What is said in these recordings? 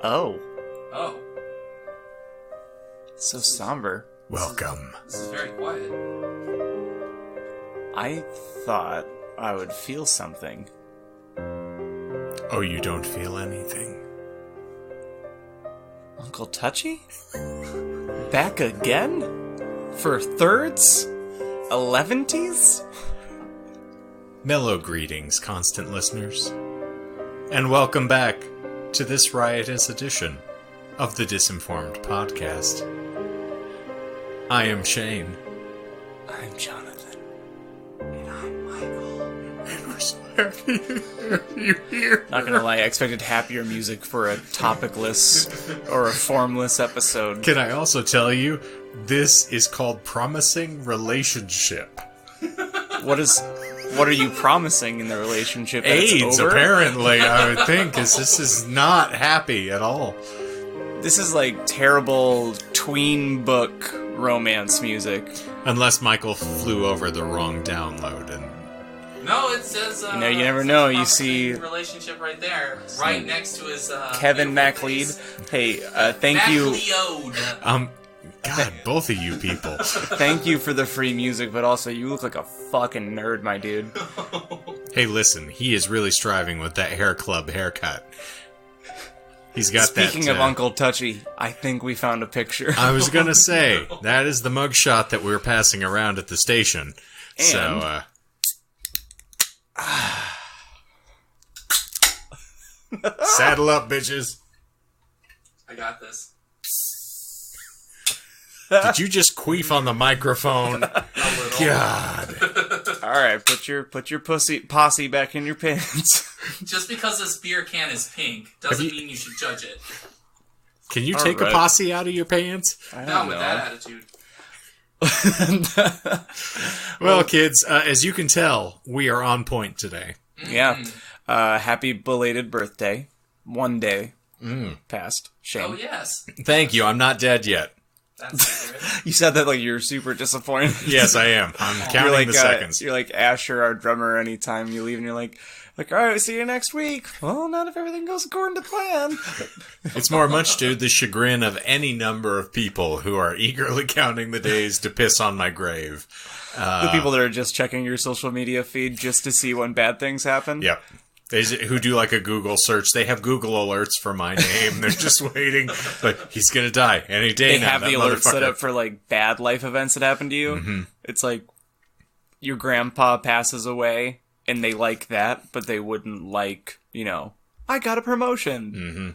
Oh. Oh. So somber. Welcome. This is very quiet. I thought I would feel something. Oh, you don't feel anything? Uncle Touchy? Back again? For thirds? 11ties? Mellow greetings, constant listeners. And welcome back to this riotous edition of the Disinformed podcast. I am Shane. I'm Jonathan. And I'm Michael. And we're so happy to have you here. Not gonna lie, I expected happier music for a topicless or a formless episode. Can I also tell you, this is called Promising Relationship. What are you promising in the relationship? AIDS, over? apparently, I would think, because this is not happy at all. This is like terrible tween book romance music. Unless Michael flew over the wrong download and... No, it says... you never know. You see... relationship right there. Right next to his... Kevin MacLeod. Hey, thank you... God, both of you people. Thank you for the free music, but also you look like a fucking nerd, my dude. Hey, listen, he is really striving with that hair club haircut. He's got Speaking of Uncle Touchy, I think we found a picture. I was gonna say, that is the mugshot that we were passing around at the station. And... So, saddle up, bitches. I got this. Did you just queef on the microphone? God. Alright, put your posse back in your pants. Just because this beer can is pink doesn't mean you should judge it. Can you take a posse out of your pants? Not with that attitude. Well, kids, as you can tell, we are on point today. Yeah. Happy belated birthday. One day past. Shane. Oh, yes. Thank you. I'm not dead yet. That's You said that like you're super disappointed. Yes, I am. I'm counting the seconds. You're like Asher, our drummer, anytime you leave, and you're like, alright, see you next week. Well, not if everything goes according to plan. It's more much to the chagrin of any number of people who are eagerly counting the days to piss on my grave. The people that are just checking your social media feed just to see when bad things happen. Yep. Who do like a Google search. They have Google alerts for my name. They're just waiting. Like, he's going to die any day now. They have the alert set up for like bad life events that happen to you. Mm-hmm. It's like your grandpa passes away and they like that, but they wouldn't like, I got a promotion. Mm-hmm.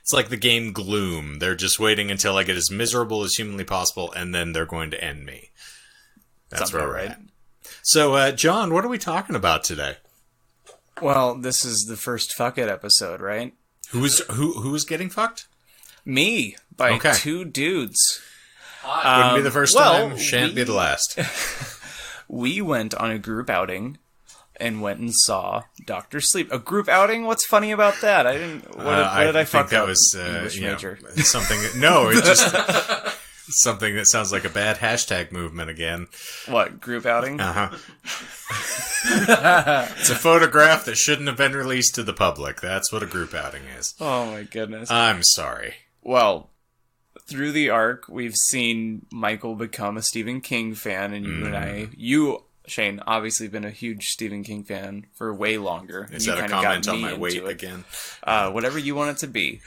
It's like the game Gloom. They're just waiting until I get as miserable as humanly possible, and then they're going to end me. That's where we're at. So, John, what are we talking about today? Well, this is the first Fuck It episode, right? Who is getting fucked? Me, by two dudes. Wouldn't be the first time, shan't be the last. We went on a group outing and went and saw Dr. Sleep. A group outing? What's funny about that? I didn't... What did I fuck that up? Was English major. Something... No, it's just... Something that sounds like a bad hashtag movement again. What, group outing? Uh-huh. It's a photograph that shouldn't have been released to the public. That's what a group outing is. Oh my goodness. I'm sorry. Well, through the arc, we've seen Michael become a Stephen King fan, and you, Shane, obviously been a huge Stephen King fan for way longer. Is that a comment on my weight again? Whatever you want it to be.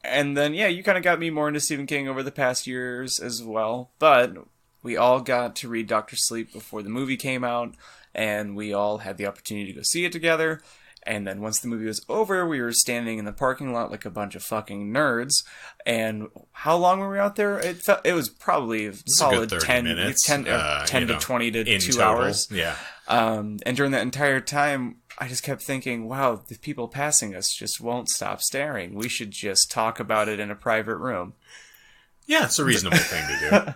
And then, you kind of got me more into Stephen King over the past years as well. But we all got to read Dr. Sleep before the movie came out, and we all had the opportunity to go see it together. And then once the movie was over, we were standing in the parking lot like a bunch of fucking nerds. And how long were we out there? It was probably a solid 10 minutes, 10 to 20 to 2 total. hours. Yeah. And during that entire time, I just kept thinking, wow, the people passing us just won't stop staring. We should just talk about it in a private room. Yeah, it's a reasonable thing to do.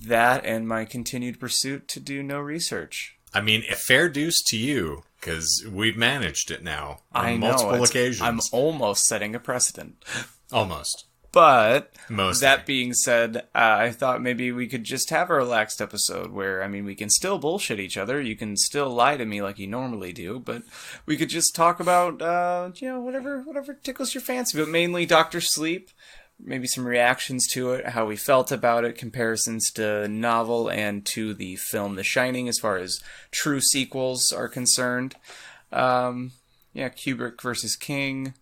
That and my continued pursuit to do no research. I mean, a fair deuce to you, because we've managed it now on multiple occasions. I'm almost setting a precedent. Almost. But Mostly. that being said, I thought maybe we could just have a relaxed episode where, I mean, we can still bullshit each other. You can still lie to me like you normally do, but we could just talk about, whatever tickles your fancy. But mainly Dr. Sleep, maybe some reactions to it, how we felt about it, comparisons to novel and to the film The Shining as far as true sequels are concerned. Kubrick versus King.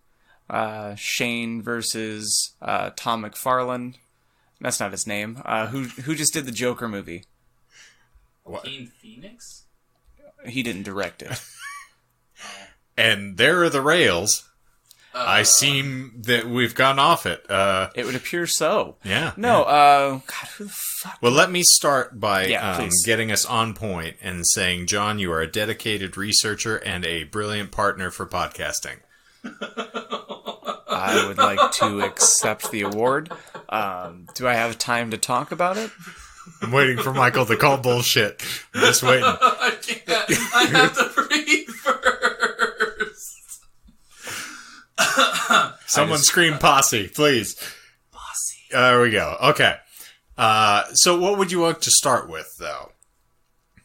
Shane versus Tom McFarlane. That's not his name. Who just did the Joker movie? Joaquin Phoenix? He didn't direct it. And there are the rails. I seem that we've gone off it. It would appear so. Yeah. No, yeah. God, who the fuck? Well, let me start by please. getting us on point and saying, John, you are a dedicated researcher and a brilliant partner for podcasting. I would like to accept the award. Do I have time to talk about it? I'm waiting for Michael to call bullshit. I'm just waiting. I can't. I have to breathe first. Someone scream posse, please. Posse. There we go. Okay. So what would you like to start with, though?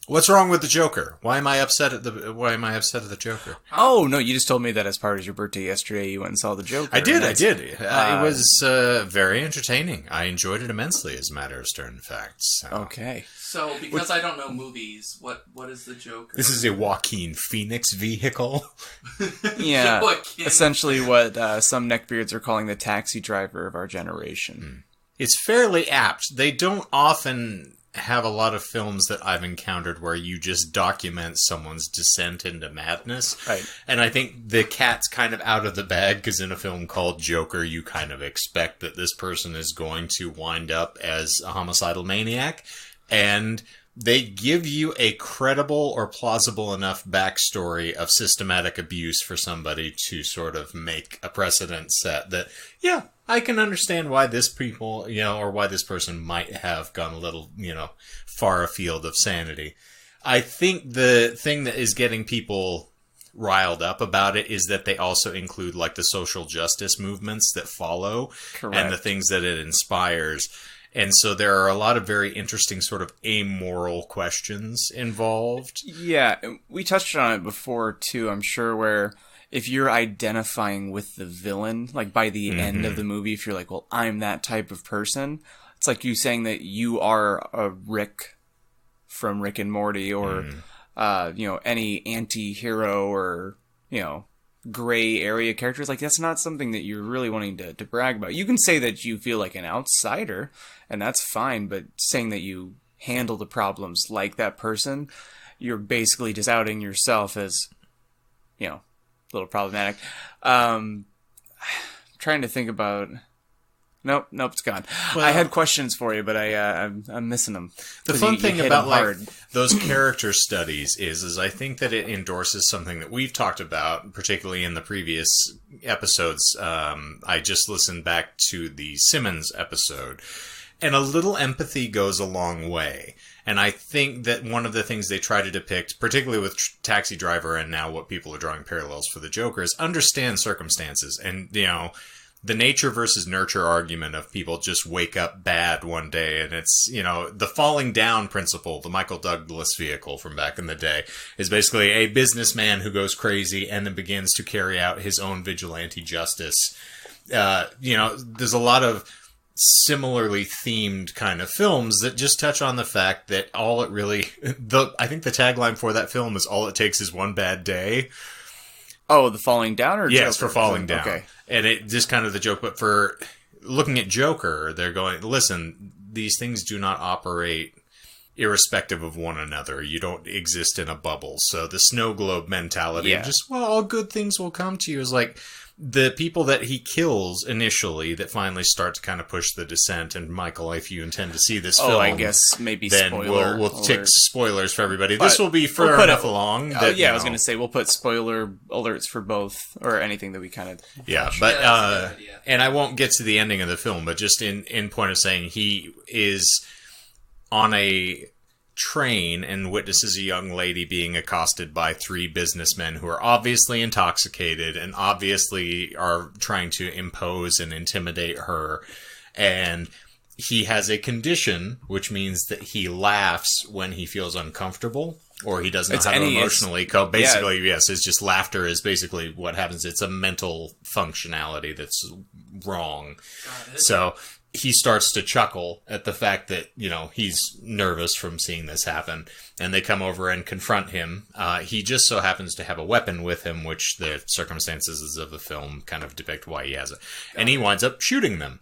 What's wrong with the Joker? Why am I upset at the Joker? Oh, no, you just told me that as part of your birthday yesterday, you went and saw the Joker. I did. It was very entertaining. I enjoyed it immensely, as a matter of stern fact. So. Okay. So, because I don't know movies, what is the Joker? This is a Joaquin Phoenix vehicle. Yeah, Joaquin. essentially what some neckbeards are calling the taxi driver of our generation. It's fairly apt. They don't often have a lot of films that I've encountered where you just document someone's descent into madness. Right. And I think the cat's kind of out of the bag because in a film called Joker, you kind of expect that this person is going to wind up as a homicidal maniac. And they give you a credible or plausible enough backstory of systematic abuse for somebody to sort of make a precedent set that, yeah, I can understand why this people, or why this person might have gone a little, far afield of sanity. I think the thing that is getting people riled up about it is that they also include like the social justice movements that follow. Correct. And the things that it inspires. And so there are a lot of very interesting sort of amoral questions involved. Yeah, we touched on it before too, I'm sure, where if you're identifying with the villain, like by the end of the movie, if you're like, well, I'm that type of person, it's like you saying that you are a Rick from Rick and Morty or, any anti-hero or, gray area characters. Like, that's not something that you're really wanting to brag about. You can say that you feel like an outsider, and that's fine, but saying that you handle the problems like that person, you're basically just outing yourself as, a little problematic. Trying to think about... Nope, it's gone. Well, I had questions for you, but I'm missing them. The fun thing about those character studies is I think that it endorses something that we've talked about, particularly in the previous episodes. I just listened back to the Simmons episode, and a little empathy goes a long way. And I think that one of the things they try to depict, particularly with Taxi Driver and now what people are drawing parallels for the Joker, is understand circumstances. And, the nature versus nurture argument of people just wake up bad one day. And it's, the falling down principle, the Michael Douglas vehicle from back in the day, is basically a businessman who goes crazy and then begins to carry out his own vigilante justice. There's a lot of similarly themed kind of films that just touch on the fact that I think the tagline for that film is all it takes is one bad day. Oh, the falling down or yes, Joker? For falling down. Okay. And it just kind of the joke, but for looking at Joker, they're going, listen, these things do not operate irrespective of one another. You don't exist in a bubble. So the snow globe mentality of just, well, all good things will come to you is like the people that he kills initially that finally start to kind of push the descent. And Michael, if you intend to see this film, I guess maybe then spoiler we'll take spoilers for everybody. But this will be far enough along. That, I was going to say we'll put spoiler alerts for both or anything that we kind of. Yeah, but and I won't get to the ending of the film, but just in point of saying he is on a train and witnesses a young lady being accosted by 3 businessmen who are obviously intoxicated and obviously are trying to impose and intimidate her. And he has a condition, which means that he laughs when he feels uncomfortable or he doesn't know how to emotionally cope. Basically, yes, it's just laughter is basically what happens. It's a mental functionality that's wrong. So he starts to chuckle at the fact that, he's nervous from seeing this happen. And they come over and confront him. He just so happens to have a weapon with him, which the circumstances of the film kind of depict why he has it. And he winds up shooting them.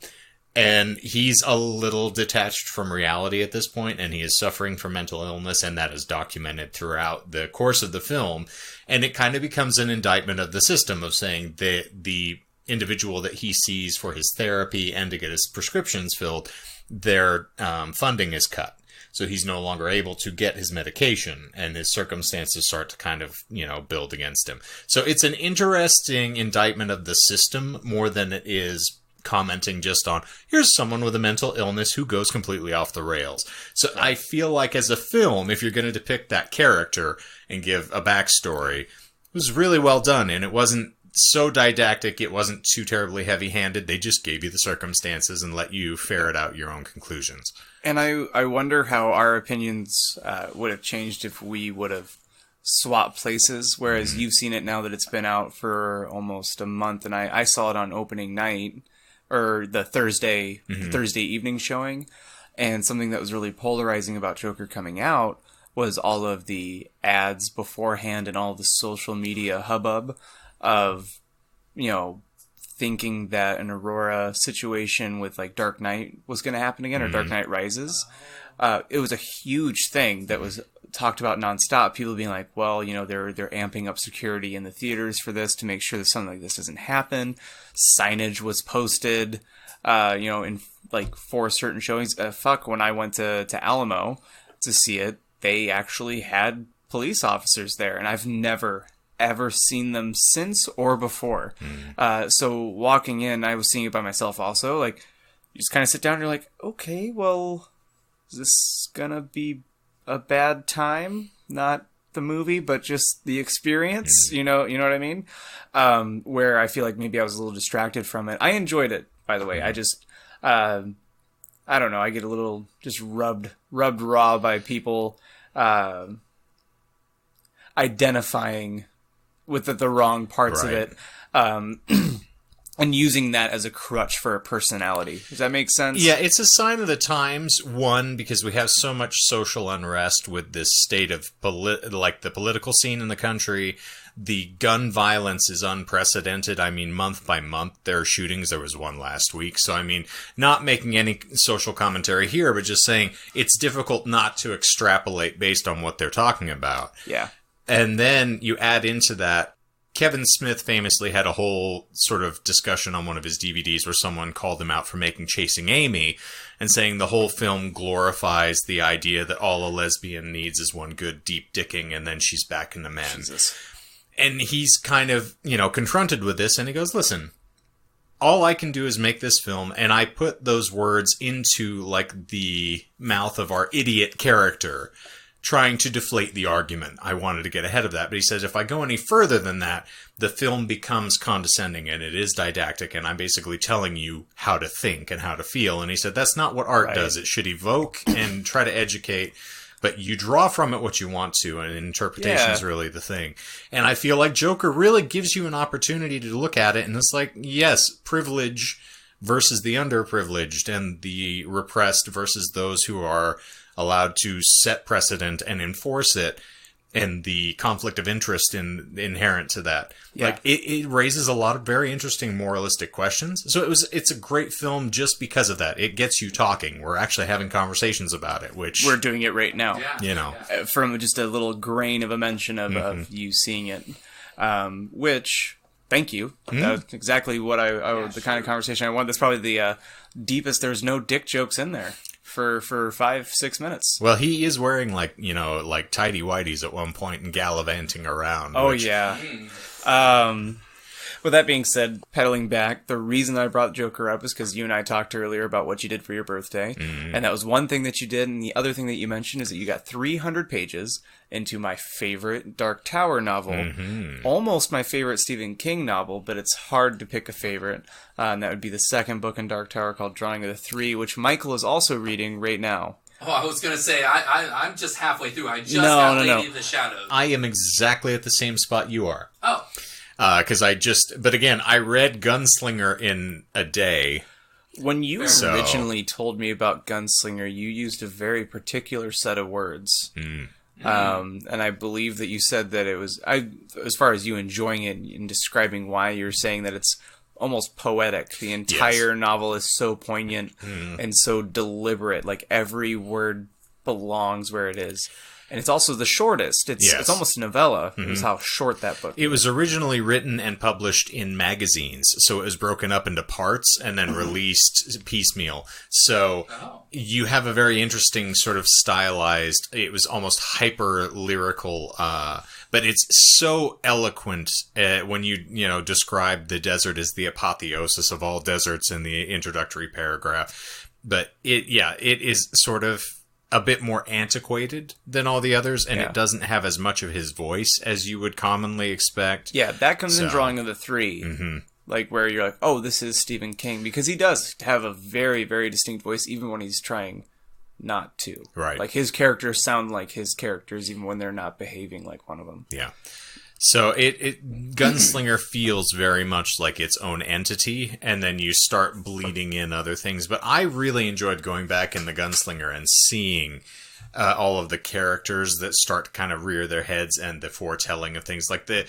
And he's a little detached from reality at this point, and he is suffering from mental illness, and that is documented throughout the course of the film. And it kind of becomes an indictment of the system of saying that the individual that he sees for his therapy and to get his prescriptions filled, their funding is cut. So he's no longer able to get his medication, and his circumstances start to kind of, build against him. So it's an interesting indictment of the system more than it is commenting just on, here's someone with a mental illness who goes completely off the rails. So I feel like as a film, if you're going to depict that character and give a backstory, it was really well done, and it wasn't so didactic, it wasn't too terribly heavy-handed. They just gave you the circumstances and let you ferret out your own conclusions. And I wonder how our opinions would have changed if we would have swapped places, whereas you've seen it now that it's been out for almost a month, and I saw it on opening night, or the Thursday evening showing, and something that was really polarizing about Joker coming out was all of the ads beforehand and all the social media hubbub of, thinking that an Aurora situation with like Dark Knight was going to happen again, or Dark Knight Rises. It was a huge thing that was talked about nonstop. People being like, well, they're amping up security in the theaters for this to make sure that something like this doesn't happen. Signage was posted, in like 4 certain showings. When I went to Alamo to see it, they actually had police officers there, and I've never ever seen them since or before. So walking in, I was seeing it by myself also. Like, you just kind of sit down and you're like, okay, well, is this gonna be a bad time? Not the movie, but just the experience. You know what I mean? Where I feel like maybe I was a little distracted from it. I enjoyed it, by the way. I just, I don't know. I get a little just rubbed raw by people identifying with the wrong parts of it. And using that as a crutch for a personality. Does that make sense? Yeah, it's a sign of the times. One, because we have so much social unrest with this state of the political scene in the country. The gun violence is unprecedented. I mean, month by month, there are shootings. There was one last week. So, I mean, not making any social commentary here, but just saying it's difficult not to extrapolate based on what they're talking about. Yeah. And then you add into that, Kevin Smith famously had a whole sort of discussion on one of his DVDs where someone called him out for making Chasing Amy and saying the whole film glorifies the idea that all a lesbian needs is one good deep dicking and then she's back in the men. Jesus. And he's kind of, confronted with this and he goes, listen, all I can do is make this film, and I put those words into like the mouth of our idiot character, trying to deflate the argument. I wanted to get ahead of that. But he says, if I go any further than that, the film becomes condescending and it is didactic. And I'm basically telling you how to think and how to feel. And he said, that's not what art does. It should evoke and try to educate. But you draw from it what you want to. And interpretation is really the thing. And I feel like Joker really gives you an opportunity to look at it. And it's like, yes, privilege versus the underprivileged and the repressed versus those who are allowed to set precedent and enforce it, and the conflict of interest inherent to that. Yeah. Like it raises a lot of very interesting moralistic questions. So it's a great film just because of that. It gets you talking. We're actually having conversations about it, which we're doing it right now. Yeah. From just a little grain of a mention of you seeing it, which. Thank you. That's exactly what the kind of conversation I want. That's probably the deepest. There's no dick jokes in there for 5-6 minutes. Well, he is wearing like tidy whities at one point and gallivanting around. Oh yeah. With that being said, pedaling back, the reason I brought Joker up is because you and I talked earlier about what you did for your birthday. And that was one thing that you did. And the other thing that you mentioned is that you got 300 pages into my favorite Dark Tower novel. Almost my favorite Stephen King novel, but it's hard to pick a favorite. And that would be the second book in Dark Tower called Drawing of the Three, which Michael is also reading right now. Oh, I was going to say, I'm just halfway through. I just got Lady of the Shadows. I am exactly at the same spot you are. Oh. Because but again, I read Gunslinger in a day. When you originally told me about Gunslinger, you used a very particular set of words. And I believe that you said that it was, as far as you enjoying it and describing why, you're saying that it's almost poetic. The entire novel is so poignant and so deliberate. Like every word belongs where it is. And it's also the shortest. It's almost a novella. Is how short that book is. It was originally written and published in magazines, so it was broken up into parts and then released piecemeal. So you have a very interesting sort of stylized, it was almost hyper-lyrical, but it's so eloquent when you describe the desert as the apotheosis of all deserts in the introductory paragraph. But it is sort of a bit more antiquated than all the others, and it doesn't have as much of his voice as you would commonly expect. Yeah, that comes in Drawing of the Three. Like, where you're like, oh, this is Stephen King. Because he does have a very, very distinct voice, even when he's trying not to. Right. Like, his characters sound like his characters, even when they're not behaving like one of them. Yeah. So Gunslinger feels very much like its own entity, and then you start bleeding in other things. But I really enjoyed going back in the Gunslinger and seeing all of the characters that start to kind of rear their heads and the foretelling of things. Like the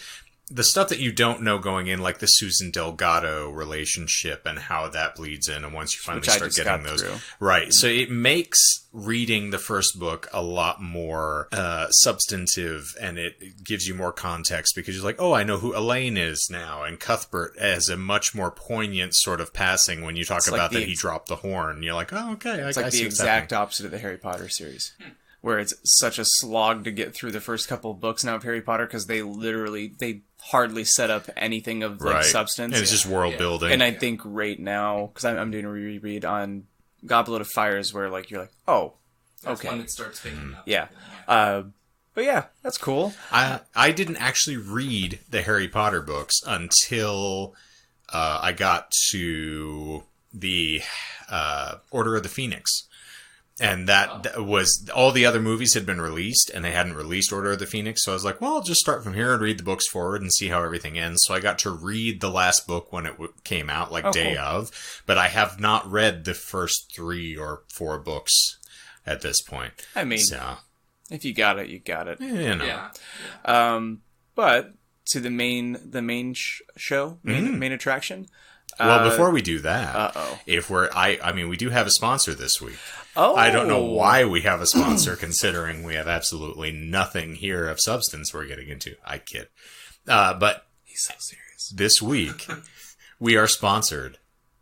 stuff that you don't know going in, like the Susan Delgado relationship and how that bleeds in, and once you finally start getting those right, so it makes reading the first book a lot more substantive, and it gives you more context because you're like, oh, I know who Elaine is now, and Cuthbert as a much more poignant sort of passing when you talk about that he dropped the horn. You're like, oh, okay, it's like the exact opposite of the Harry Potter series. Where it's such a slog to get through the first couple of books now of Harry Potter because they hardly set up anything of substance. And it's just world building. And I think right now, because I'm doing a reread on Goblet of Fires, where like you're like, oh, That's okay, when it starts picking up. Yeah. But yeah, that's cool. I didn't actually read the Harry Potter books until I got to the Order of the Phoenix. And that was, all the other movies had been released, and they hadn't released Order of the Phoenix, so I was like, well, I'll just start from here and read the books forward and see how everything ends. So I got to read the last book when it came out, day of, but I have not read the first 3 or 4 books at this point. I mean, if you got it, you got it. Yeah. But to the main show, main attraction. Well, before we do that, we do have a sponsor this week. Oh. I don't know why we have a sponsor, considering we have absolutely nothing here of substance we're getting into. I kid. But he's so serious. This week, we are sponsored.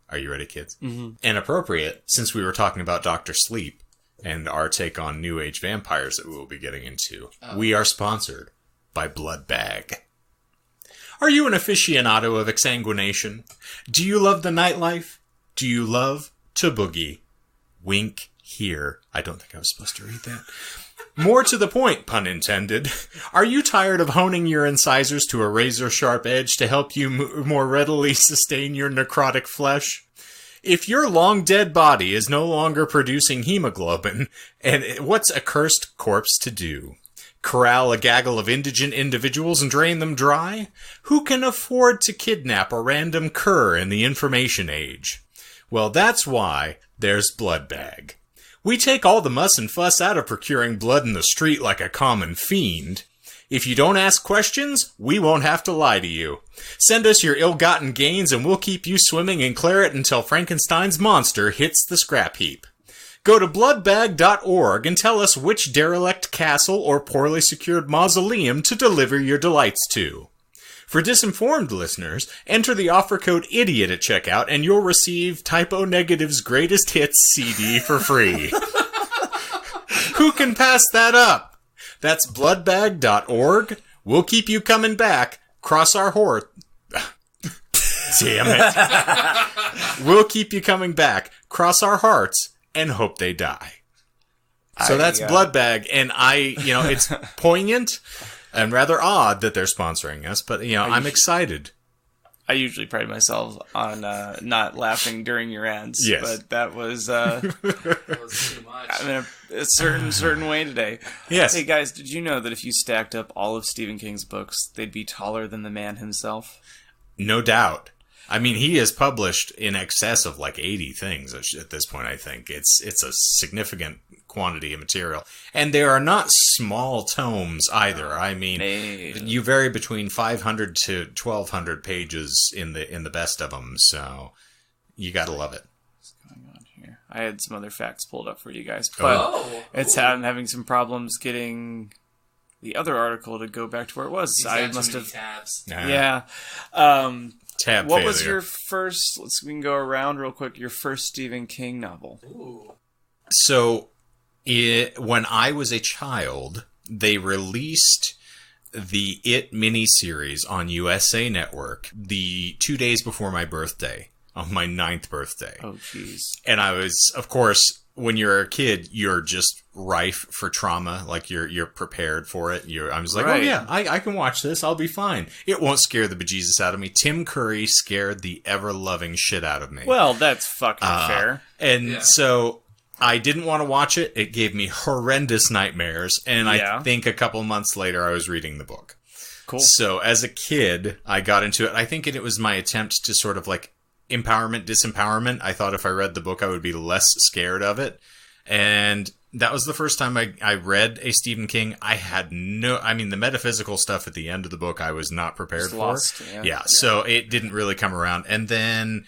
Are you ready, kids? Mm-hmm. And appropriate, since we were talking about Dr. Sleep and our take on New Age vampires that we will be getting into. We are sponsored by BloodBag. Are you an aficionado of exsanguination? Do you love the nightlife? Do you love to boogie? Wink here. I don't think I was supposed to read that. More to the point, pun intended. Are you tired of honing your incisors to a razor-sharp edge to help you more readily sustain your necrotic flesh? If your long-dead body is no longer producing hemoglobin, and what's a cursed corpse to do? Corral a gaggle of indigent individuals and drain them dry? Who can afford to kidnap a random cur in the information age? Well, that's why there's BloodBag. We take all the muss and fuss out of procuring blood in the street like a common fiend. If you don't ask questions, we won't have to lie to you. Send us your ill-gotten gains and we'll keep you swimming in claret until Frankenstein's monster hits the scrap heap. Go to bloodbag.org and tell us which derelict castle or poorly secured mausoleum to deliver your delights to. For Disinformed listeners, enter the offer code IDIOT at checkout and you'll receive Typo Negative's Greatest Hits CD for free. Who can pass that up? That's bloodbag.org. We'll keep you coming back. Cross our heart. Damn it. We'll keep you coming back. Cross our hearts and hope they die. So that's BloodBag, and it's poignant and rather odd that they're sponsoring us, but, I'm excited. I usually pride myself on not laughing during your ads, yes. But that was, That was too much. I'm in a certain way today. Yes. Hey guys, did you know that if you stacked up all of Stephen King's books, they'd be taller than the man himself? No doubt. I mean, he has published in excess of like 80 things at this point, I think. It's a significant quantity of material. And they are not small tomes either. I mean, you vary between 500 to 1,200 pages in the best of them, so you gotta love it. What's going on here? I had some other facts pulled up for you guys, but I'm having some problems getting the other article to go back to where it was. I must have tabs. Nah. Yeah. Tab what failure. was your first, we can go around real quick, your first Stephen King novel? Ooh. So, when I was a child, they released the It miniseries on USA Network the 2 days before my birthday, on my 9th birthday. Oh, jeez. And I was, of course, when you're a kid, you're just rife for trauma. Like, you're prepared for it. I was like, right. Oh, yeah, I can watch this. I'll be fine. It won't scare the bejesus out of me. Tim Curry scared the ever-loving shit out of me. Well, that's fucking fair. And so I didn't want to watch it. It gave me horrendous nightmares. And I think a couple months later, I was reading the book. Cool. So as a kid, I got into it. I think it was my attempt to sort of like empowerment, disempowerment. I thought if I read the book, I would be less scared of it. And that was the first time I read a Stephen King. I had the metaphysical stuff at the end of the book, I was not prepared for. Lost, yeah, so it didn't really come around. And then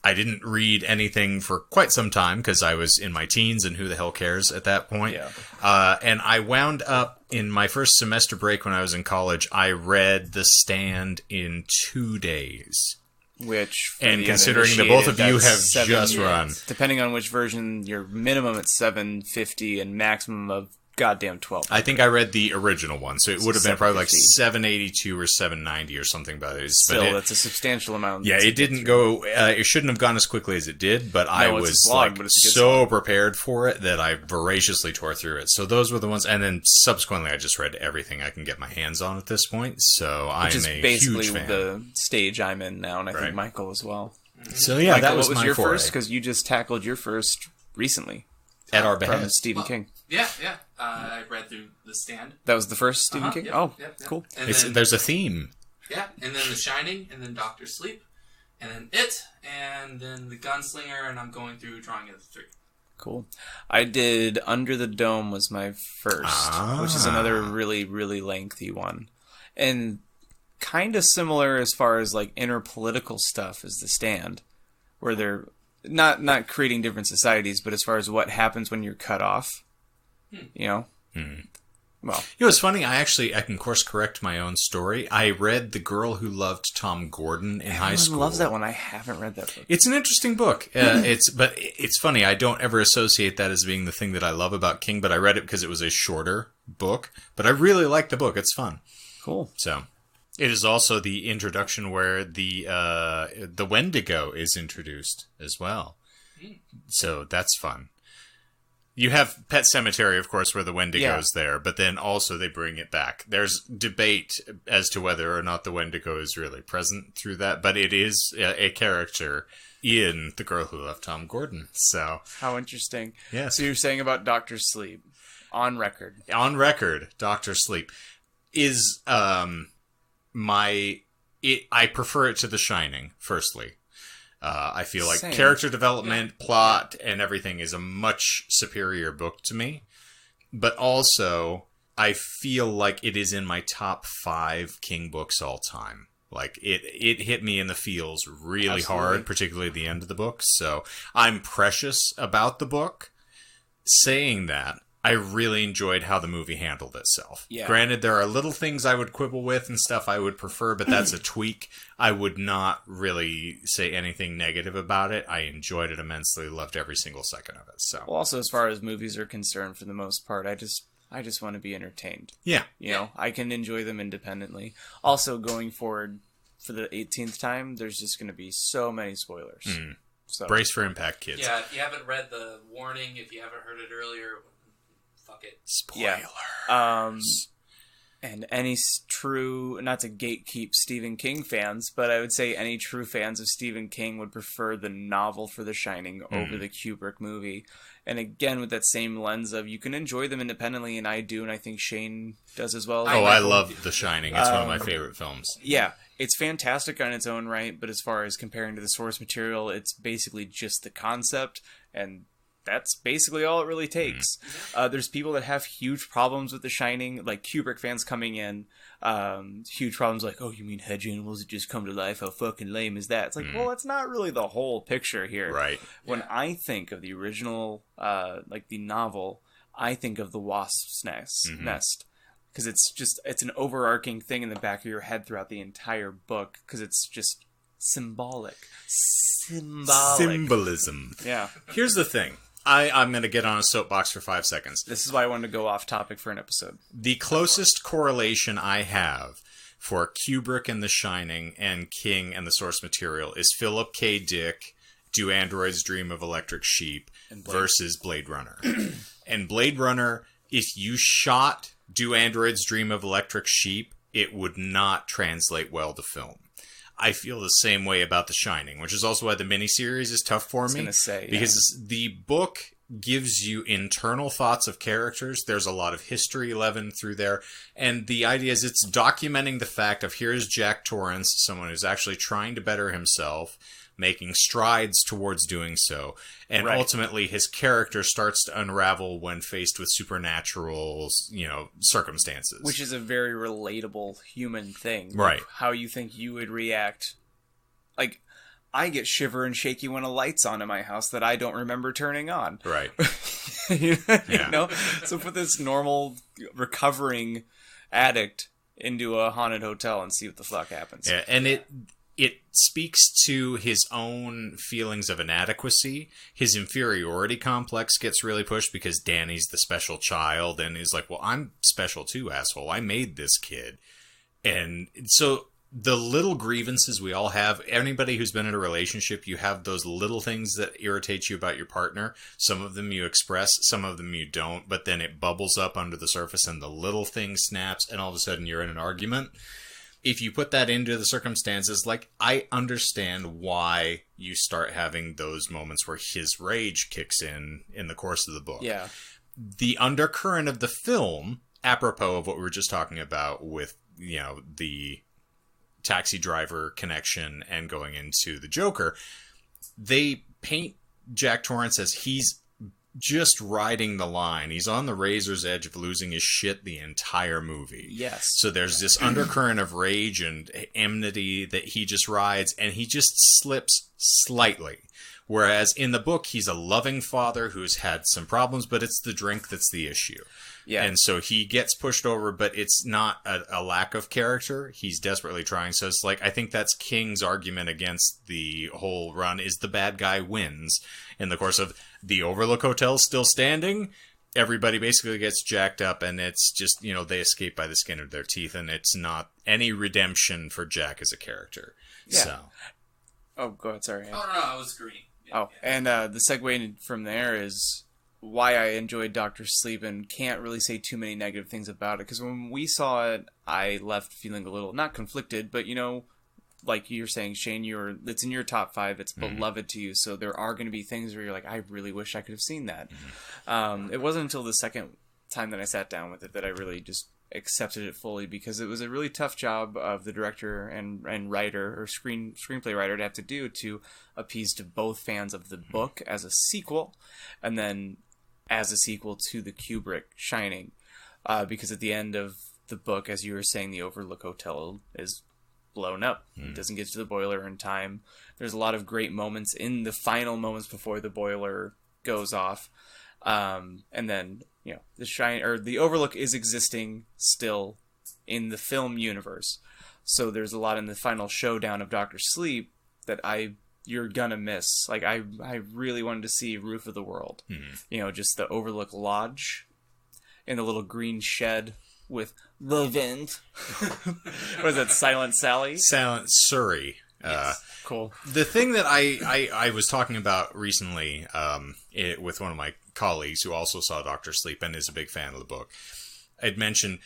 I didn't read anything for quite some time because I was in my teens and who the hell cares at that point. Yeah. And I wound up in my first semester break when I was in college, I read The Stand in 2 days. Which, and considering that both of you have just run, depending on which version, your minimum at 750 and maximum of goddamn 12. I think I read the original one, so it would have been probably like 782 or 790 or something. Still, that's a substantial amount. Yeah, it didn't go. It shouldn't have gone as quickly as it did, but I was so prepared for it that I voraciously tore through it. So those were the ones, and then subsequently, I just read everything I can get my hands on at this point. So I'm a huge fan. Which is basically the stage I'm in now, and I think Michael as well. So yeah, Michael, that was what was my your foray. first? Because you just tackled your first recently at our from behest. Stephen King. Yeah. I read through The Stand. That was the first Stephen King? Yep, Oh, yep. cool. There's a theme. Yeah, and then The Shining, and then Doctor Sleep, and then It, and then The Gunslinger, and I'm going through Drawing of the Three. Cool. I did Under the Dome was my first, which is another really, really lengthy one. And kind of similar as far as like inner political stuff as The Stand, where they're not creating different societies, but as far as what happens when you're cut off, you know? Well, it was funny. I can course correct my own story. I read The Girl Who Loved Tom Gordon in high school. Loves that one. I haven't read that book. It's an interesting book. But it's funny. I don't ever associate that as being the thing that I love about King, but I read it because it was a shorter book. But I really like the book. It's fun. Cool. So it is also the introduction where the Wendigo is introduced as well. So that's fun. You have Pet Sematary, of course, where the Wendigo's there, but then also they bring it back. There's debate as to whether or not the Wendigo is really present through that, but it is a character in The Girl Who Loved Tom Gordon. So how interesting. Yeah. So you're saying about Dr. Sleep on record. On record, Dr. Sleep is I prefer it to The Shining, firstly. I feel like character development, plot, and everything is a much superior book to me. But also, I feel like it is in my top 5 King books all time. Like, it hit me in the feels really hard, particularly at the end of the book. So, I'm precious about the book. Saying that, I really enjoyed how the movie handled itself. Yeah. Granted, there are little things I would quibble with and stuff I would prefer, but that's a tweak. I would not really say anything negative about it. I enjoyed it immensely, loved every single second of it. So, well, also as far as movies are concerned, for the most part, I just want to be entertained. Yeah, you know, I can enjoy them independently. Also, going forward, for the 18th time, there's just going to be so many spoilers. So brace for impact, kids. Yeah, if you haven't read the warning, if you haven't heard it earlier, fuck it. Spoilers. Yeah. And any true, not to gatekeep Stephen King fans, but I would say any true fans of Stephen King would prefer the novel for The Shining over the Kubrick movie. And again, with that same lens of you can enjoy them independently, and I do, and I think Shane does as well. I love The Shining. It's one of my favorite films. Yeah, it's fantastic on its own right, but as far as comparing to the source material, it's basically just the concept, and that's basically all it really takes. There's people that have huge problems with The Shining, like Kubrick fans coming in, huge problems like, oh, you mean hedge animals that just come to life? How fucking lame is that? It's like, well, it's not really the whole picture here. Right. When I think of the original, like the novel, I think of the wasp's nest. Because it's an overarching thing in the back of your head throughout the entire book, because it's just symbolic. Symbolism. Yeah. Here's the thing. I'm going to get on a soapbox for 5 seconds. This is why I wanted to go off topic for an episode. The closest correlation I have for Kubrick and The Shining and King and the source material is Philip K. Dick, Do Androids Dream of Electric Sheep versus Blade Runner. And Blade Runner, if you shot Do Androids Dream of Electric Sheep, it would not translate well to film. I feel the same way about The Shining, which is also why the miniseries is tough for me. Because the book gives you internal thoughts of characters. There's a lot of history leavened through there. And the idea is it's documenting the fact of here's Jack Torrance, someone who's actually trying to better himself, making strides towards doing so. And ultimately his character starts to unravel when faced with supernatural, circumstances. Which is a very relatable human thing. Right. How you think you would react. Like, I get shiver and shaky when a light's on in my house that I don't remember turning on. Right. You know? So put this normal recovering addict into a haunted hotel and see what the fuck happens. Yeah, and it speaks to his own feelings of inadequacy. His inferiority complex gets really pushed because Danny's the special child and is like, well, I'm special too, asshole. I made this kid. And so the little grievances we all have, anybody who's been in a relationship, you have those little things that irritate you about your partner. Some of them you express, some of them you don't, but then it bubbles up under the surface and the little thing snaps and all of a sudden you're in an argument. If you put that into the circumstances, like, I understand why you start having those moments where his rage kicks in the course of the book. Yeah. The undercurrent of the film, apropos of what we were just talking about with, the taxi driver connection and going into the Joker, they paint Jack Torrance as he's just riding the line. He's on the razor's edge of losing his shit the entire movie. Yes. So there's this undercurrent of rage and enmity that he just rides, and he just slips slightly. Whereas in the book, he's a loving father who's had some problems, but it's the drink that's the issue. Yeah. And so he gets pushed over, but it's not a lack of character. He's desperately trying. So it's like, I think that's King's argument against the whole run is the bad guy wins. In the course of the Overlook Hotel still standing, everybody basically gets jacked up, and it's just, they escape by the skin of their teeth, and it's not any redemption for Jack as a character. Yeah. So. Oh, go ahead, sorry. Oh, no, I was agreeing. Yeah, and the segue from there is why I enjoyed Dr. Sleep and can't really say too many negative things about it, because when we saw it, I left feeling a little, not conflicted, but, like you're saying, Shane, it's in your top 5, it's beloved to you, so there are going to be things where you're like, I really wish I could have seen that. It wasn't until the second time that I sat down with it that I really just accepted it fully, because it was a really tough job of the director and writer or screenplay writer to have to do to appease to both fans of the book as a sequel and then as a sequel to the Kubrick Shining, because at the end of the book, as you were saying, the Overlook Hotel is blown up. It doesn't get to the boiler in time. There's a lot of great moments in the final moments before the boiler goes off, and then the Overlook is existing still in the film universe. So there's a lot in the final showdown of Dr. Sleep that you're gonna miss. Like, I really wanted to see Roof of the World. Just the Overlook Lodge in the little green shed with The Vent. Was it Silent Sally? Silent Surrey. Yes. Cool. The thing that I was talking about recently with one of my colleagues who also saw Dr. Sleep and is a big fan of the book, I'd mentioned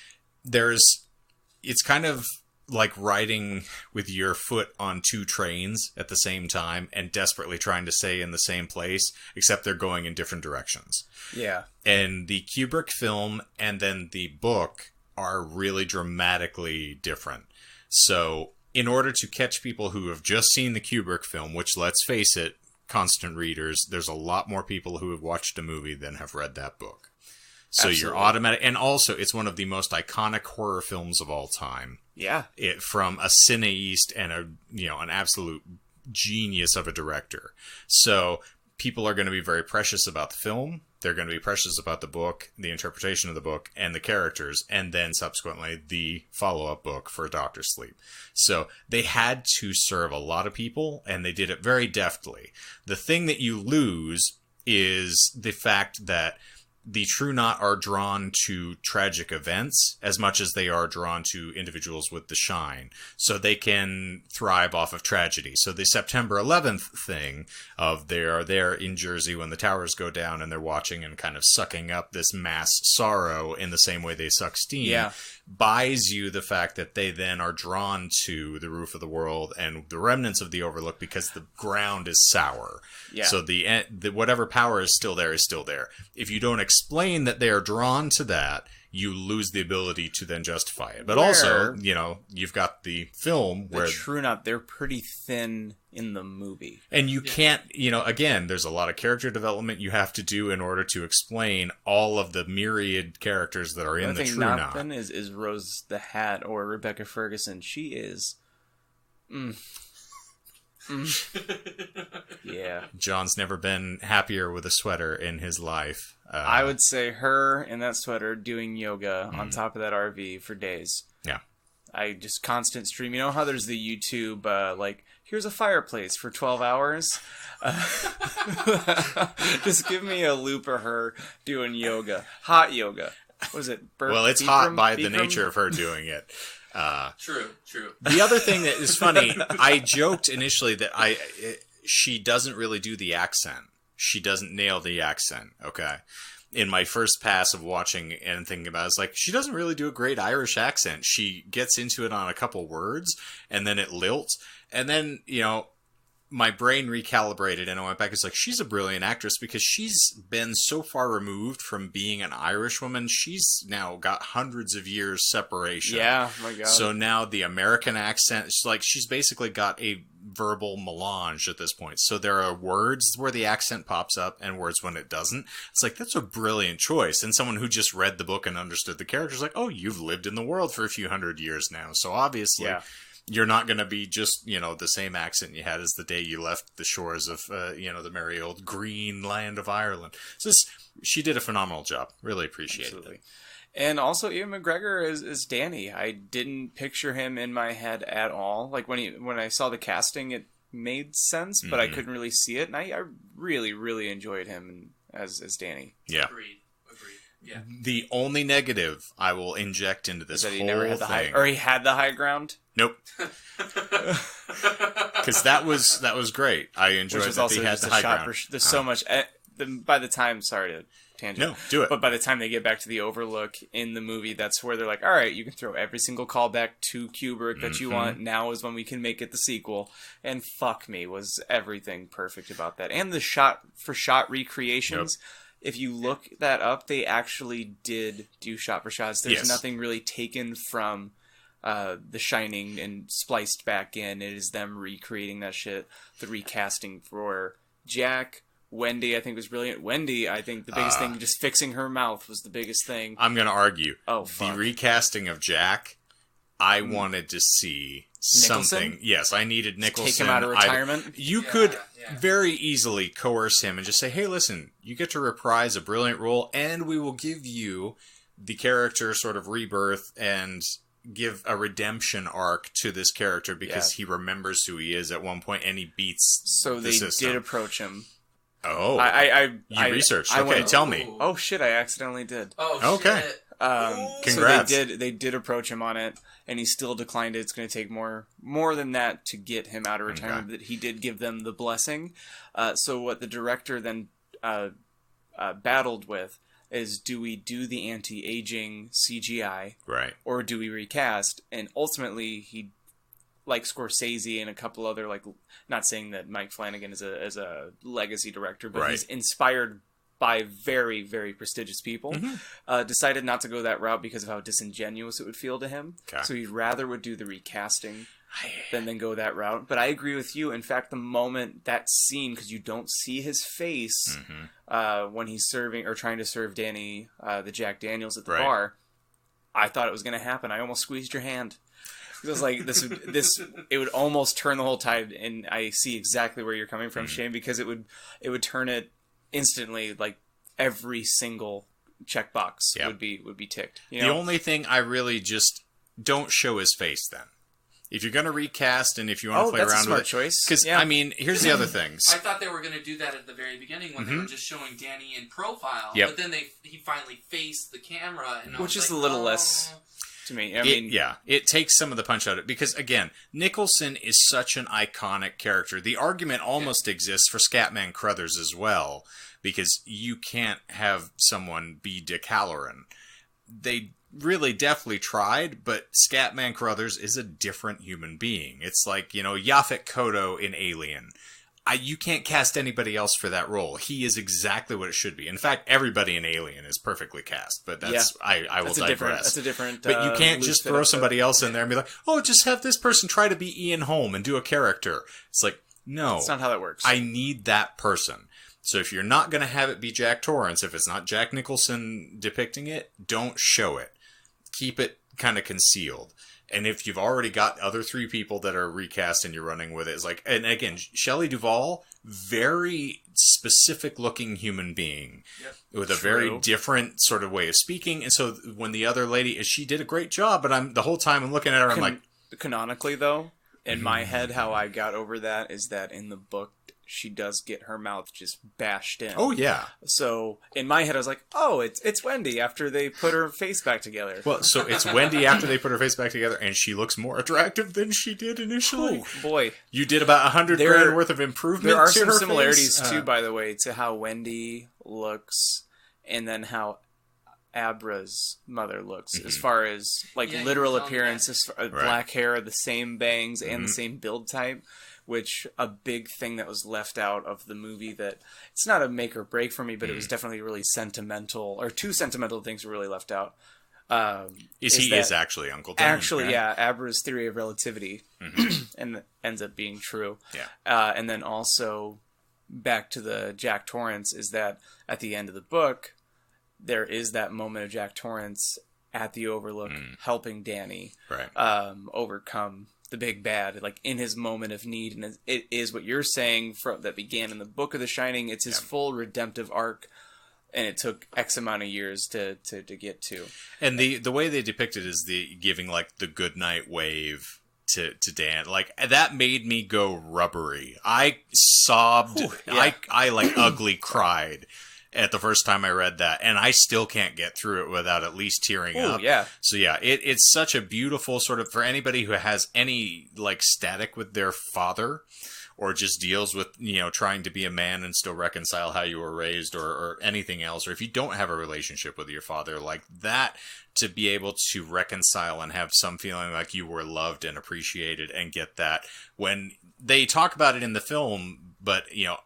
it's kind of like riding with your foot on two trains at the same time and desperately trying to stay in the same place, except they're going in different directions. Yeah. And the Kubrick film and then the book are really dramatically different. So in order to catch people who have just seen the Kubrick film, which, let's face it, constant readers, there's a lot more people who have watched a movie than have read that book. So Absolutely. you're automatic, and also it's one of the most iconic horror films of all time. Yeah. It from a cineast and an absolute genius of a director. So people are going to be very precious about the film. They're going to be precious about the book, the interpretation of the book, and the characters, and then subsequently the follow-up book for Dr. Sleep. So they had to serve a lot of people, and they did it very deftly. The thing that you lose is the fact that the true knot are drawn to tragic events as much as they are drawn to individuals with the shine. So they can thrive off of tragedy. So the September 11th thing of they are there in Jersey when the towers go down and they're watching and kind of sucking up this mass sorrow in the same way they suck steam, buys you the fact that they then are drawn to the roof of the world and the remnants of the Overlook because the ground is sour. Yeah. So the whatever power is still there is still there. If you don't explain that they are drawn to that, you lose the ability to then justify it. But also, you've got the film where... True Knot, they're pretty thin in the movie. And you can't, again, there's a lot of character development you have to do in order to explain all of the myriad characters that are in the True Knot. Then is Rose the Hat or Rebecca Ferguson. She is... Yeah. John's never been happier with a sweater in his life. I would say her in that sweater doing yoga on top of that RV for days. Yeah. I just constant stream. You know how there's the YouTube, here's a fireplace for 12 hours? Just give me a loop of her doing yoga. Hot yoga. What is it? Well, it's hot by the nature of her doing it. True. The other thing that is funny, I joked initially that she doesn't really do the accent. She doesn't nail the accent, okay? In my first pass of watching and thinking about it, it's like, she doesn't really do a great Irish accent. She gets into it on a couple words, and then it lilts. And then, my brain recalibrated, and I went back. It's like, she's a brilliant actress because she's been so far removed from being an Irish woman. She's now got hundreds of years separation. Yeah, my God. So now the American accent, she's basically got a verbal melange at this point. So there are words where the accent pops up and words when it doesn't. It's like, that's a brilliant choice. And someone who just read the book and understood the characters, like, oh, you've lived in the world for a few hundred years now. So obviously... Yeah. You're not going to be just, the same accent you had as the day you left the shores of, the merry old green land of Ireland. So she did a phenomenal job. Really appreciate it. And also, Ian McGregor is Danny. I didn't picture him in my head at all. Like, when I saw the casting, it made sense, but I couldn't really see it. And I really, really enjoyed him as Danny. Yeah. Agreed. Yeah. The only negative I will inject into this whole never had thing... or he had the high ground? Nope. Because that was great. I enjoyed that he had the high ground. There's so much... by the time... Sorry to tangent. No, do it. But by the time they get back to the Overlook in the movie, that's where they're like, all right, you can throw every single callback to Kubrick that you want. Now is when we can make it the sequel. And fuck me, was everything perfect about that. And the shot-for-shot recreations... Yep. If you look that up, they actually did do shot for shots. There's nothing really taken from The Shining and spliced back in. It is them recreating that shit. The recasting for Jack. Wendy, I think, was brilliant. Wendy, I think the biggest thing, just fixing her mouth was the biggest thing. I'm going to argue. Oh, fuck. The recasting of Jack, I wanted to see something. Nicholson? Yes, I needed Nicholson. Take him out of retirement? You could very easily coerce him and just say, hey, listen, you get to reprise a brilliant role, and we will give you the character sort of rebirth and give a redemption arc to this character because he remembers who he is at one point and he beats the system. Did approach him. Oh. You researched. Okay, tell me. Oh, shit, I accidentally did. Oh, okay. Shit. Congrats. So they did approach him on it, and he still declined it. It's going to take more than that to get him out of retirement, but he did give them the blessing. So what the director then battled with is, do we do the anti-aging CGI, right, or do we recast? And ultimately, he, like Scorsese and a couple other, like, not saying that Mike Flanagan is a legacy director, but he's inspired by very, very prestigious people, decided not to go that route because of how disingenuous it would feel to him. Okay. So he rather would do the recasting than go that route. But I agree with you. In fact, the moment that scene, because you don't see his face when he's serving or trying to serve Danny the Jack Daniels at the bar, I thought it was going to happen. I almost squeezed your hand. It was like this. It would almost turn the whole tide, and I see exactly where you're coming from, Shane, because it would turn it instantly. Like every single checkbox would be ticked. You know? The only thing I really just don't show his face then. If you're going to recast and if you want to play around with it. That's a smart choice. Because, I mean, here's the other things. I thought they were going to do that at the very beginning when they were just showing Danny in profile. Yep. But then he finally faced the camera. And which is a little less to me. I mean, it takes some of the punch out of it. Because, again, Nicholson is such an iconic character. The argument almost exists for Scatman Crothers as well. Because you can't have someone be Dick Halloran. They really definitely tried, but Scatman Crothers is a different human being. It's like, Yaphet Kotto in Alien. You can't cast anybody else for that role. He is exactly what it should be. In fact, everybody in Alien is perfectly cast, but that's I will digress. That's a different. But you can't just throw somebody else in there and be like, oh, just have this person try to be Ian Holm and do a character. It's like, no. That's not how that works. I need that person. So if you're not going to have it be Jack Torrance, if it's not Jack Nicholson depicting it, don't show it. Keep it kind of concealed. And if you've already got other three people that are recast and you're running with it, it's like, and again, Shelley Duvall, very specific looking human being with a very different sort of way of speaking. And so when the other lady, she did a great job, but the whole time I'm looking at her, I'm like, canonically though, in my head, how I got over that is that in the book, she does get her mouth just bashed in. Oh, yeah. So, in my head, I was like, oh, it's Wendy after they put her face back together. Well, so it's Wendy after they put her face back together, and she looks more attractive than she did initially. Oh, boy. You did about $100,000 worth of improvement. There are some similarities, too, by the way, to how Wendy looks and then how Abra's mother looks, as far as, literal appearance, black hair, the same bangs, and the same build type. Which a big thing that was left out of the movie that it's not a make or break for me, but it was definitely really sentimental, or two sentimental things were really left out. Is actually Uncle Touchy. Actually, Abra's theory of relativity, and ends up being true. Yeah. And then also back to the Jack Torrance is that at the end of the book, there is that moment of Jack Torrance at the Overlook helping Danny overcome the big bad, like in his moment of need. And it is what you're saying that began in the book of The Shining. It's his full redemptive arc, and it took X amount of years to get to. And the way they depict it is the giving like the goodnight wave to Dan. Like that made me go rubbery. I sobbed. I like ugly cried at the first time I read that, and I still can't get through it without at least tearing up. So it's such a beautiful sort of, for anybody who has any like static with their father, or just deals with, trying to be a man and still reconcile how you were raised, or anything else, or if you don't have a relationship with your father, like that, to be able to reconcile and have some feeling like you were loved and appreciated, and get that when they talk about it in the film, but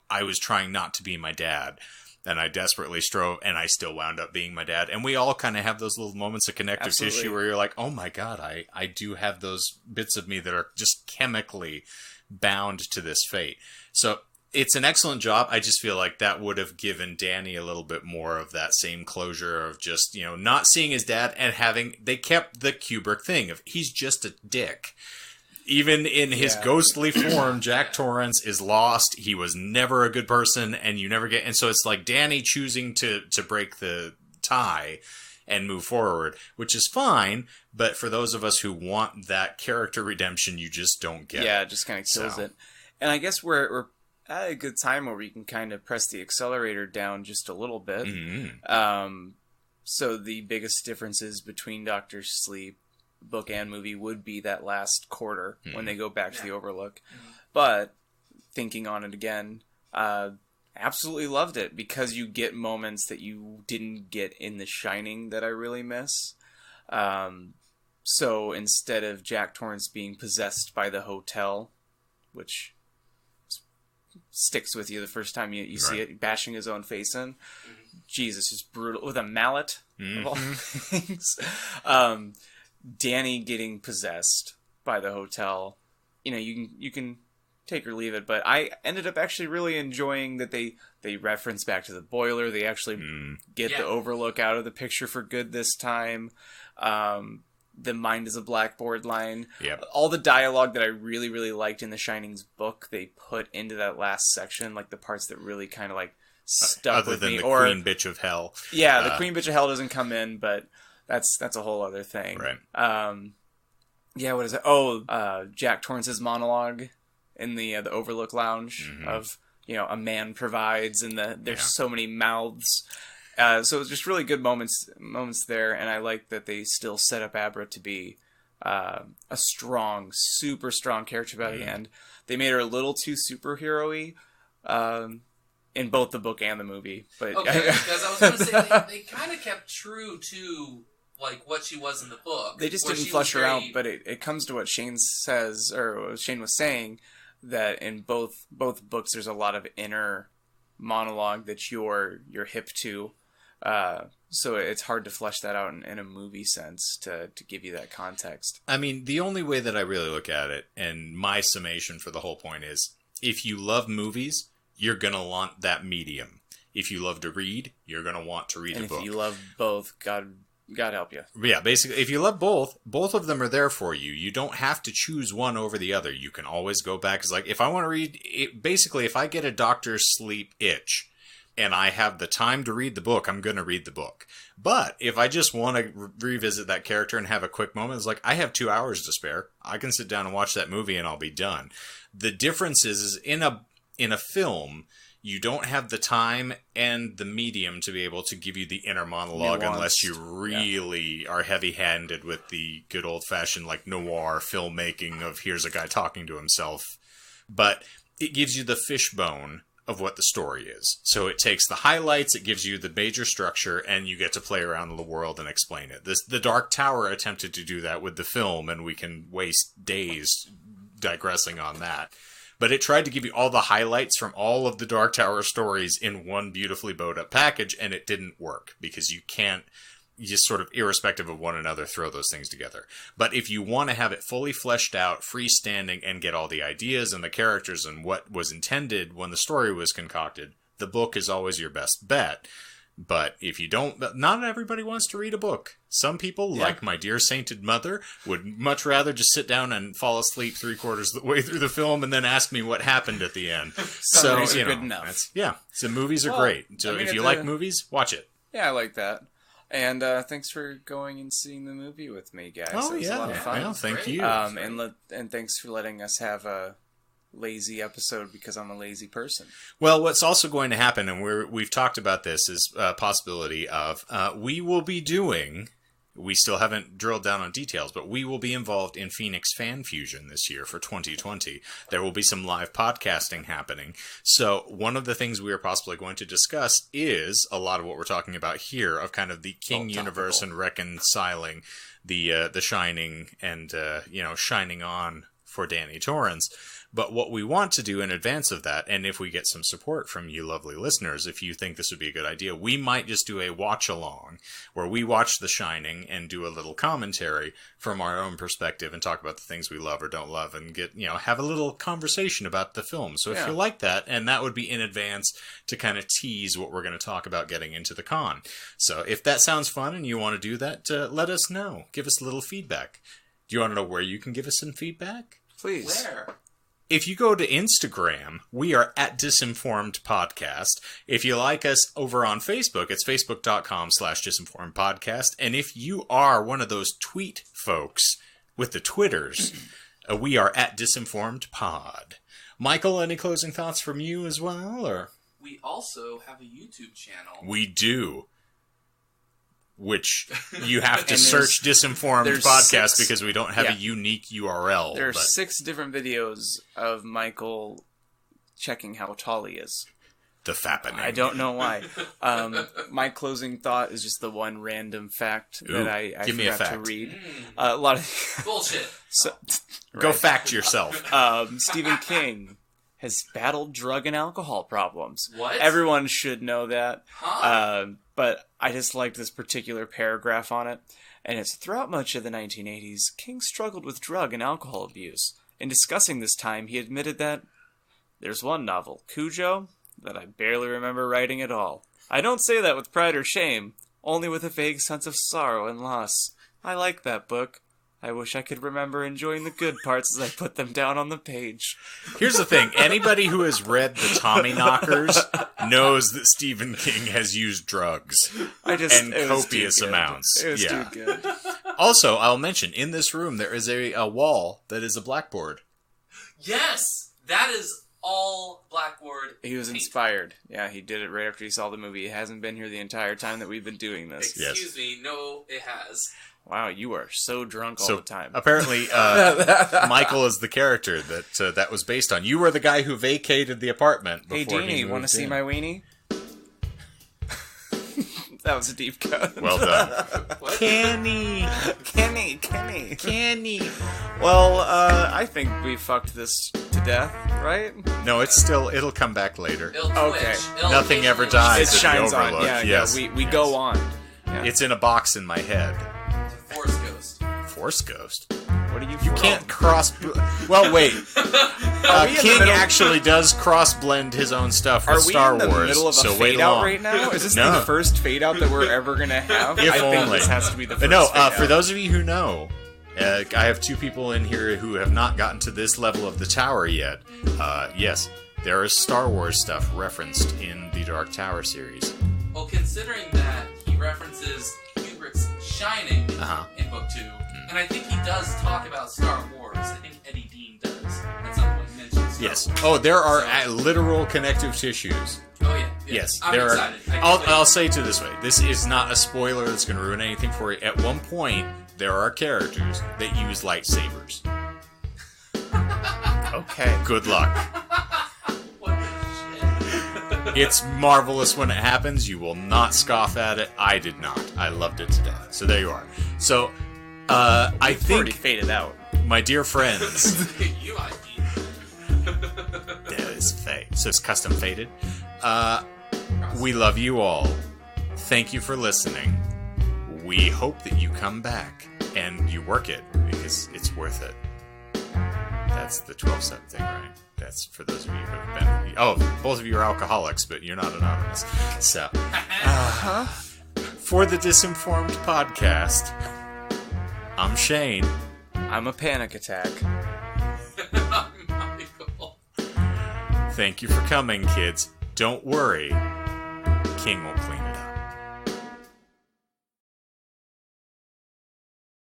I was trying not to be my dad. And I desperately strove, and I still wound up being my dad. And we all kind of have those little moments of connective tissue where you're like, oh my God, I do have those bits of me that are just chemically bound to this fate. So it's an excellent job. I just feel like that would have given Danny a little bit more of that same closure of just, not seeing his dad, and they kept the Kubrick thing of he's just a dick. Even in his ghostly form, Jack Torrance is lost. He was never a good person, and you never get... And so it's like Danny choosing to break the tie and move forward, which is fine, but for those of us who want that character redemption, you just don't get it. Yeah, it just kind of kills it. And I guess we're at a good time where we can kind of press the accelerator down just a little bit. So the biggest differences between Doctor Sleep book and movie would be that last quarter when they go back to the Overlook. But thinking on it again, absolutely loved it because you get moments that you didn't get in The Shining that I really miss. So instead of Jack Torrance being possessed by the hotel, which sticks with you the first time you see it, bashing his own face in, Jesus, just brutal with a mallet of all things. Danny getting possessed by the hotel, you can take or leave it, but I ended up actually really enjoying that they reference back to the boiler. They actually get the Overlook out of the picture for good this time. The mind is a blackboard line. Yep. All the dialogue that I really, really liked in The Shining's book, they put into that last section, like the parts that really kind of like stuck with me. Other than the Queen Bitch of Hell. Yeah, the Queen Bitch of Hell doesn't come in, but that's a whole other thing. Right. What is it? Jack Torrance's monologue in the Overlook Lounge of, a man provides, and there's so many mouths. So it was just really good moments there, and I like that they still set up Abra to be a strong, super strong character by the end. They made her a little too superhero-y in both the book and the movie. But okay, because I was going to say, they kind of kept true to like what she was in the book. They just didn't flesh her out, but it comes to what Shane says, or what Shane was saying, that in both books there's a lot of inner monologue that you're hip to. So it's hard to flesh that out in a movie sense to give you that context. I mean, the only way that I really look at it, and my summation for the whole point is, if you love movies, you're going to want that medium. If you love to read, you're going to want to read a book. And if you love both, God help you. Yeah, basically, if you love both of them are there for you. You don't have to choose one over the other. You can always go back. It's like, if I want to read, basically, if I get a Doctor Sleep itch, and I have the time to read the book, I'm going to read the book. But if I just want to revisit that character and have a quick moment, it's like, I have 2 hours to spare. I can sit down and watch that movie and I'll be done. The difference is in a film, you don't have the time and the medium to be able to give you the inner monologue unless you really are heavy-handed with the good old-fashioned like noir filmmaking of here's a guy talking to himself. But it gives you the fishbone of what the story is. So it takes the highlights, it gives you the major structure, and you get to play around in the world and explain it. The Dark Tower attempted to do that with the film, and we can waste days digressing on that. But it tried to give you all the highlights from all of the Dark Tower stories in one beautifully bowed up package, and it didn't work because you can't just sort of irrespective of one another throw those things together. But if you want to have it fully fleshed out, freestanding, and get all the ideas and the characters and what was intended when the story was concocted, the book is always your best bet. But if you don't, not everybody wants to read a book. Some people, like my dear sainted mother, would much rather just sit down and fall asleep 3/4 of the way through the film and then ask me what happened at the end. So, good enough. So movies are great. So if you like movies, watch it. Yeah, I like that. And thanks for going and seeing the movie with me, guys. Oh, it was a lot of fun. Well, thank you. And thanks for letting us have a lazy episode because I'm a lazy person. Well, what's also going to happen, and we've talked about this, is a possibility of we will be doing. We still haven't drilled down on details, but we will be involved in Phoenix Fan Fusion this year for 2020. There will be some live podcasting happening. So one of the things we are possibly going to discuss is a lot of what we're talking about here of kind of the King universe and reconciling the Shining and, shining on for Danny Torrance. But what we want to do in advance of that, and if we get some support from you lovely listeners, if you think this would be a good idea, we might just do a watch-along where we watch The Shining and do a little commentary from our own perspective and talk about the things we love or don't love and get, have a little conversation about the film. So if you like that, and that would be in advance to kind of tease what we're going to talk about getting into the con. So if that sounds fun and you want to do that, let us know. Give us a little feedback. Do you want to know where you can give us some feedback? Please. Where? If you go to Instagram, we are at Disinformed Podcast. If you like us over on Facebook, it's facebook.com/Disinformed Podcast. And if you are one of those tweet folks with the Twitters, we are at Disinformed Pod. Michael, any closing thoughts from you as well? Or we also have a YouTube channel. We do. which you have to And search Disinformed there's podcast 6. because we don't have Yeah. a unique URL. There are but 6 different videos of Michael checking how tall he is. the fappening. I don't know why. My closing thought is just the one random fact Ooh, that I give me a forgot to fact. read. A lot of Bullshit. so, Go fact yourself. Stephen King has battled drug and alcohol problems. What? Everyone should know that. Huh? But I just liked this particular paragraph on it. And it's throughout much of the 1980s, King struggled with drug and alcohol abuse. In discussing this time, he admitted that there's one novel, Cujo, that I barely remember writing at all. I don't say that with pride or shame, only with a vague sense of sorrow and loss. I like that book. I wish I could remember enjoying the good parts as I put them down on the page. Here's the thing. Anybody who has read the Tommyknockers knows that Stephen King has used drugs. And it was copious too good. amounts. It was Yeah. too good. Also, I'll mention, in this room there is a wall that is a blackboard. Yes! That is all blackboard. He was paint. inspired. Yeah, he did it right after he saw the movie. He hasn't been here the entire time that we've been doing this. Yes. Excuse me, no, it has. Wow, you are so drunk all So the time. apparently, Michael is the character that was based on. You were the guy who vacated the apartment Hey, before he Deanie, moved want to see in. my weenie? That was a deep cut. Well done. What? Kenny. Kenny. Well, I think we fucked this to death, right? No, it'll come back later. It'll Okay. twitch. It'll Nothing ever occasionally dies. It It's shines the on. Overlook. Yeah, Yes. yeah. We Yes. go on. Yeah. It's in a box in my head. Force Ghost. Force Ghost. What are you? You can't cross. Well, wait. we in the King middle- actually does cross blend his own stuff with Are we Star in the Wars. middle of a so wait fade out long. right now? Is this No. the first fade out that we're ever gonna have? If I think only. this has to be the first. No, fade for out. those of you who know, I have 2 people in here who have not gotten to this level of the tower yet. Yes, there is Star Wars stuff referenced in the Dark Tower series. Well, considering that he references Kubrick's Shining Uh-huh. in Book 2, and I think he does talk about Star Wars. I think Eddie Dean does. At some point mentions Star Yes. Wars. Oh, there are So- literal connective tissues. Oh, yeah. Yes, I'm there excited. are. I'll say it to this way: this is not a spoiler that's going to ruin anything for you. At one point, there are characters that use lightsabers. Okay. Good luck. What the shit? It's marvelous when it happens. You will not scoff at it. I did not. I loved it to death. So there you are. So, I It's already think, faded out. my dear friends, you ID. that is fade. So it's custom faded. We love you all. Thank you for listening. We hope that you come back and you work it because it's worth it. That's the 12-step thing, right? That's for those of you who have been... Oh, both of you are alcoholics, but you're not anonymous. So, for the Disinformed podcast, I'm Shane. I'm a panic attack. Michael. Thank you for coming, kids. Don't worry. King will clean